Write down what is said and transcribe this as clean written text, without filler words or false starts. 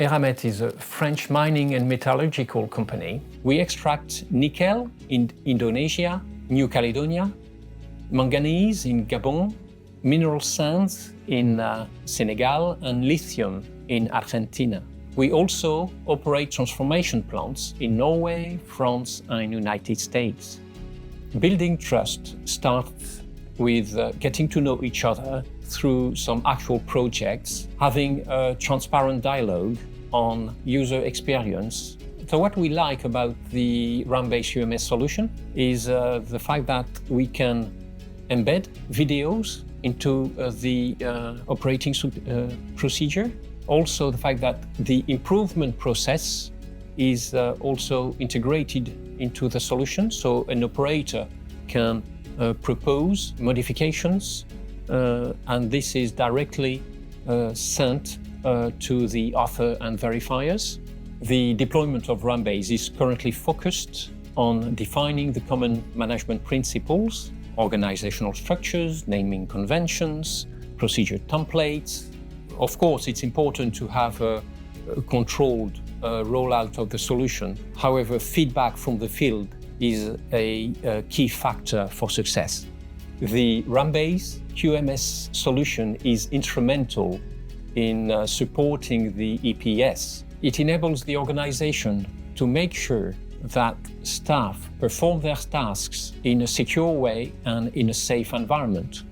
Eramet is a French mining and metallurgical company. We extract nickel in Indonesia, New Caledonia, manganese in Gabon, mineral sands in Senegal, and lithium in Argentina. We also operate transformation plants in Norway, France, and United States. Building trust starts with getting to know each other through some actual projects, having a transparent dialogue on user experience. So what we like about the RamBase QMS solution is the fact that we can embed videos into the operating procedure. Also the fact that the improvement process is also integrated into the solution, so an operator can propose modifications and this is directly sent to the author and verifiers. The deployment of RamBase is currently focused on defining the common management principles, organizational structures, naming conventions, procedure templates. Of course, it's important to have a controlled rollout of the solution. However, feedback from the field is a key factor for success. The RamBase QMS solution is instrumental in supporting the EPS. It enables the organization to make sure that staff perform their tasks in a secure way and in a safe environment.